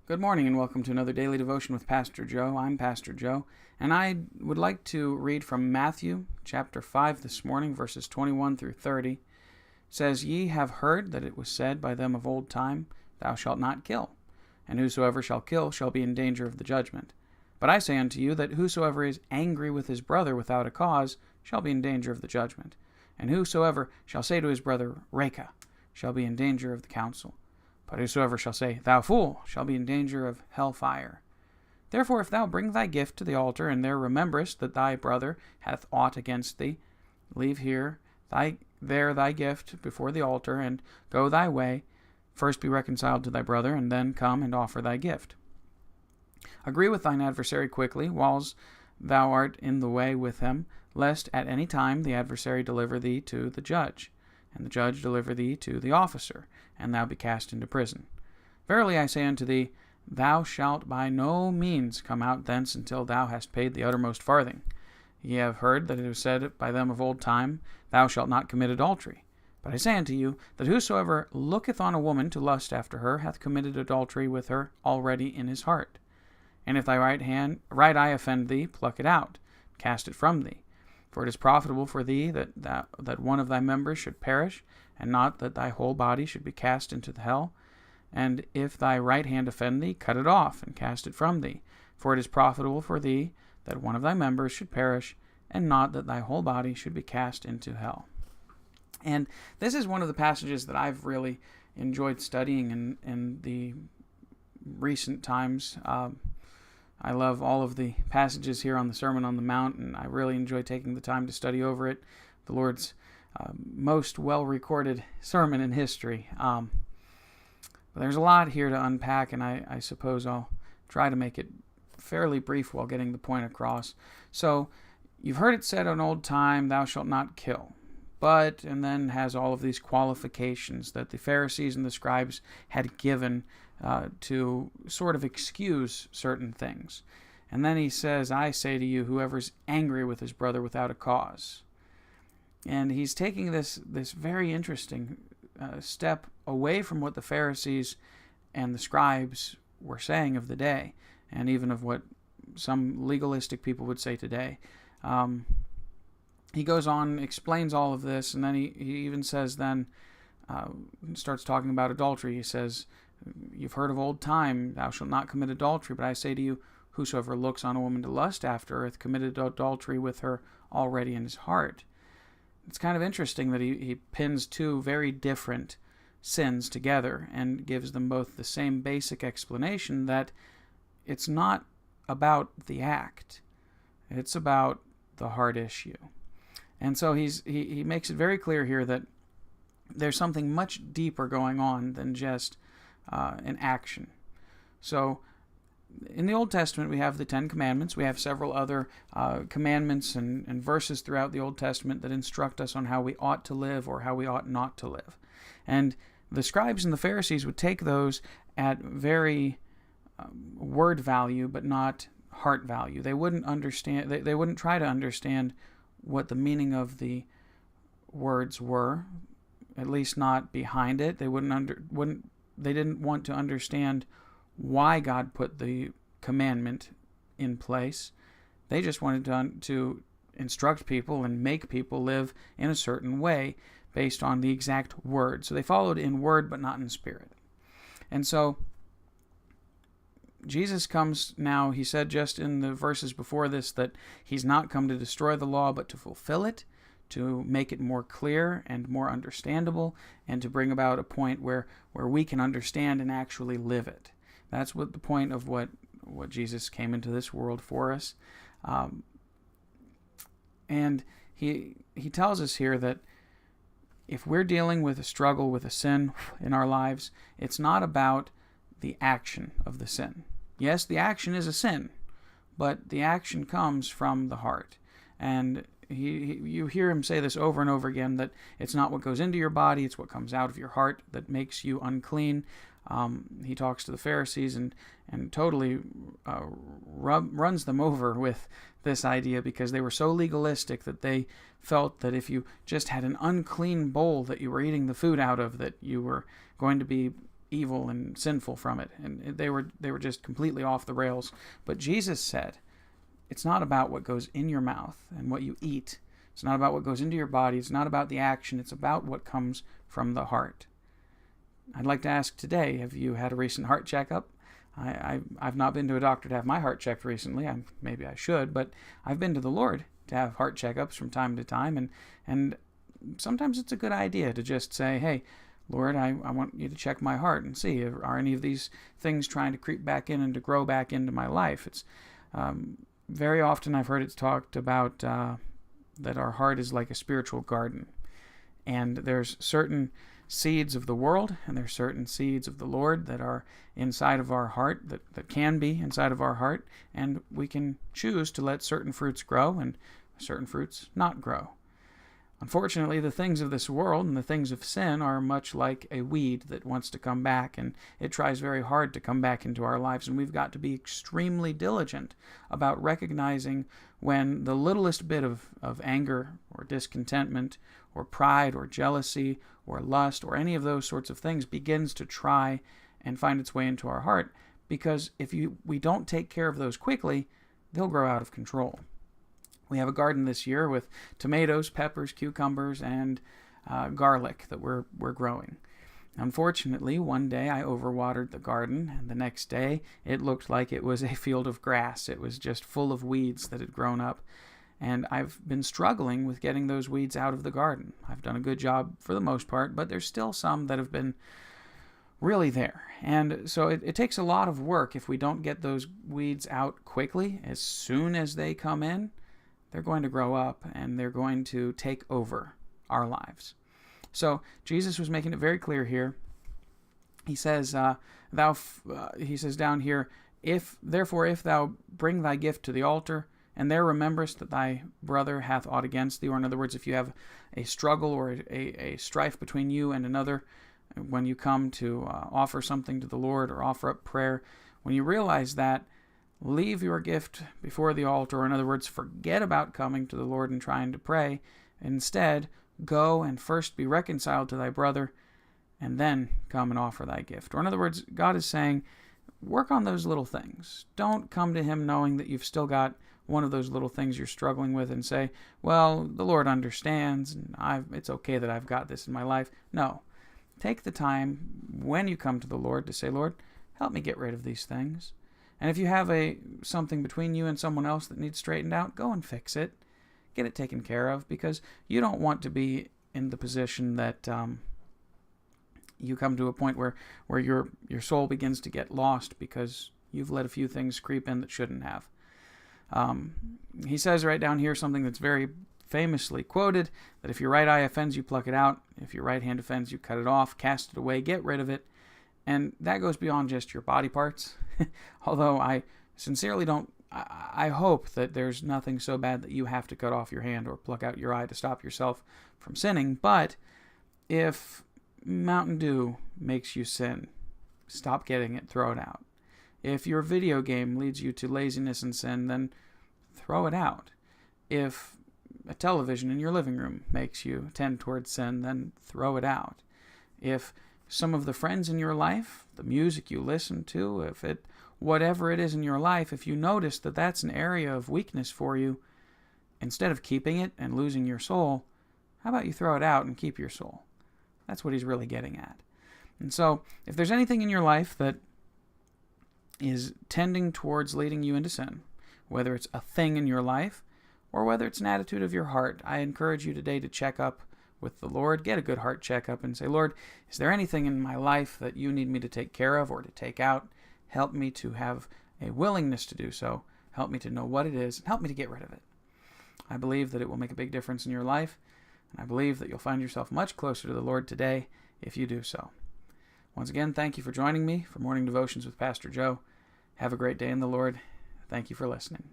Good morning and welcome to another daily devotion with Pastor Joe. I'm Pastor Joe, and I would like to read from Matthew chapter 5 this morning, verses 21 through 30. It says, Ye have heard that it was said by them of old time, Thou shalt not kill, and whosoever shall kill shall be in danger of the judgment. But I say unto you that whosoever is angry with his brother without a cause shall be in danger of the judgment. And whosoever shall say to his brother, Raca, shall be in danger of the council. But whosoever shall say, Thou fool, shall be in danger of hell fire. Therefore, if thou bring thy gift to the altar, and there rememberest that thy brother hath aught against thee, leave there thy gift before the altar, and go thy way. First be reconciled to thy brother, and then come and offer thy gift. Agree with thine adversary quickly, whiles thou art in the way with him, lest at any time the adversary deliver thee to the judge, and the judge deliver thee to the officer, and thou be cast into prison. Verily I say unto thee, thou shalt by no means come out thence until thou hast paid the uttermost farthing. Ye have heard that it was said by them of old time, Thou shalt not commit adultery. But I say unto you, that whosoever looketh on a woman to lust after her hath committed adultery with her already in his heart. And if thy right eye offend thee, pluck it out, cast it from thee. For it is profitable for thee that one of thy members should perish, and not that thy whole body should be cast into the hell. And if thy right hand offend thee, cut it off, and cast it from thee. For it is profitable for thee that one of thy members should perish, and not that thy whole body should be cast into hell. And this is one of the passages that I've really enjoyed studying in the recent times. I love all of the passages here on the Sermon on the Mount, and I really enjoy taking the time to study over it. The Lord's most well-recorded sermon in history. But there's a lot here to unpack, and I suppose I'll try to make it fairly brief while getting the point across. So, you've heard it said in old time, Thou shalt not kill. But, and then has all of these qualifications that the Pharisees and the scribes had given to sort of excuse certain things. And then he says, I say to you, whoever's angry with his brother without a cause. And he's taking this very interesting step away from what the Pharisees and the scribes were saying of the day, and even of what some legalistic people would say today. He goes on, explains all of this, and then he even says starts talking about adultery. He says, You've heard of old time, thou shalt not commit adultery, but I say to you, whosoever looks on a woman to lust after her hath committed adultery with her already in his heart. It's kind of interesting that he pins two very different sins together and gives them both the same basic explanation that it's not about the act, it's about the heart issue. And so he makes it very clear here that there's something much deeper going on than just an action. So in the Old Testament, we have the Ten Commandments. We have several other commandments and verses throughout the Old Testament that instruct us on how we ought to live or how we ought not to live. And the scribes and the Pharisees would take those at very word value, but not heart value. They wouldn't understand. They wouldn't try to understand what the meaning of the words were, at least not behind it. They They didn't want to understand why God put the commandment in place. They just wanted to instruct people and make people live in a certain way based on the exact word. So they followed in word but not in spirit. And so Jesus comes now, he said just in the verses before this that he's not come to destroy the law but to fulfill it, to make it more clear and more understandable, and to bring about a point where we can understand and actually live it. That's what the point of what Jesus came into this world for us. And he tells us here that if we're dealing with a struggle with a sin in our lives, it's not about the action of the sin. Yes, the action is a sin, but the action comes from the heart. And you hear him say this over and over again, that it's not what goes into your body, it's what comes out of your heart that makes you unclean. He talks to the Pharisees and totally runs them over with this idea because they were so legalistic that they felt that if you just had an unclean bowl that you were eating the food out of, that you were going to be evil and sinful from it, and they were just completely off the rails. But Jesus said, it's not about what goes in your mouth and what you eat. It's not about what goes into your body. It's not about the action. It's about what comes from the heart. I'd like to ask today, have you had a recent heart checkup? I've not been to a doctor to have my heart checked recently. Maybe I should, but I've been to the Lord to have heart checkups from time to time, and sometimes it's a good idea to just say, hey, Lord, I want you to check my heart and see, are any of these things trying to creep back in and to grow back into my life? It's very often I've heard it's talked about that our heart is like a spiritual garden, and there's certain seeds of the world, and there's certain seeds of the Lord that are inside of our heart, that can be inside of our heart, and we can choose to let certain fruits grow and certain fruits not grow. Unfortunately, the things of this world and the things of sin are much like a weed that wants to come back, and it tries very hard to come back into our lives, and we've got to be extremely diligent about recognizing when the littlest bit of anger or discontentment or pride or jealousy or lust or any of those sorts of things begins to try and find its way into our heart, because if we don't take care of those quickly, they'll grow out of control. We have a garden this year with tomatoes, peppers, cucumbers, and garlic that we're growing. Unfortunately, one day I overwatered the garden, and the next day it looked like it was a field of grass. It was just full of weeds that had grown up, and I've been struggling with getting those weeds out of the garden. I've done a good job for the most part, but there's still some that have been really there. And so it takes a lot of work if we don't get those weeds out quickly. As soon as they come in, they're going to grow up and they're going to take over our lives. So Jesus was making it very clear here. He says, he says down here, if thou bring thy gift to the altar, and there rememberest that thy brother hath aught against thee, or in other words, if you have a struggle or a strife between you and another, when you come to offer something to the Lord or offer up prayer, when you realize that, leave your gift before the altar, or in other words, forget about coming to the Lord and trying to pray. Instead, go and first be reconciled to thy brother, and then come and offer thy gift. Or in other words, God is saying, work on those little things. Don't come to him knowing that you've still got one of those little things you're struggling with and say, well, the Lord understands, and it's okay that I've got this in my life. No. Take the time when you come to the Lord to say, Lord, help me get rid of these things. And if you have something between you and someone else that needs straightened out, go and fix it. Get it taken care of, because you don't want to be in the position that you come to a point where your soul begins to get lost because you've let a few things creep in that shouldn't have. He says right down here something that's very famously quoted, that if your right eye offends you, pluck it out. If your right hand offends you, cut it off, cast it away, get rid of it. And that goes beyond just your body parts. Although I sincerely don't, I hope that there's nothing so bad that you have to cut off your hand or pluck out your eye to stop yourself from sinning. But if Mountain Dew makes you sin, stop getting it, throw it out. If your video game leads you to laziness and sin, then throw it out. If a television in your living room makes you tend towards sin, then throw it out. If some of the friends in your life, the music you listen to, whatever it is in your life, if you notice that that's an area of weakness for you, instead of keeping it and losing your soul, how about you throw it out and keep your soul? That's what he's really getting at. And so, if there's anything in your life that is tending towards leading you into sin, whether it's a thing in your life or whether it's an attitude of your heart, I encourage you today to check up with the Lord, get a good heart checkup and say, Lord, is there anything in my life that you need me to take care of or to take out? Help me to have a willingness to do so. Help me to know what it is and help me to get rid of it. I believe that it will make a big difference in your life, and I believe that you'll find yourself much closer to the Lord today if you do so. Once again, thank you for joining me for Morning Devotions with Pastor Joe. Have a great day in the Lord. Thank you for listening.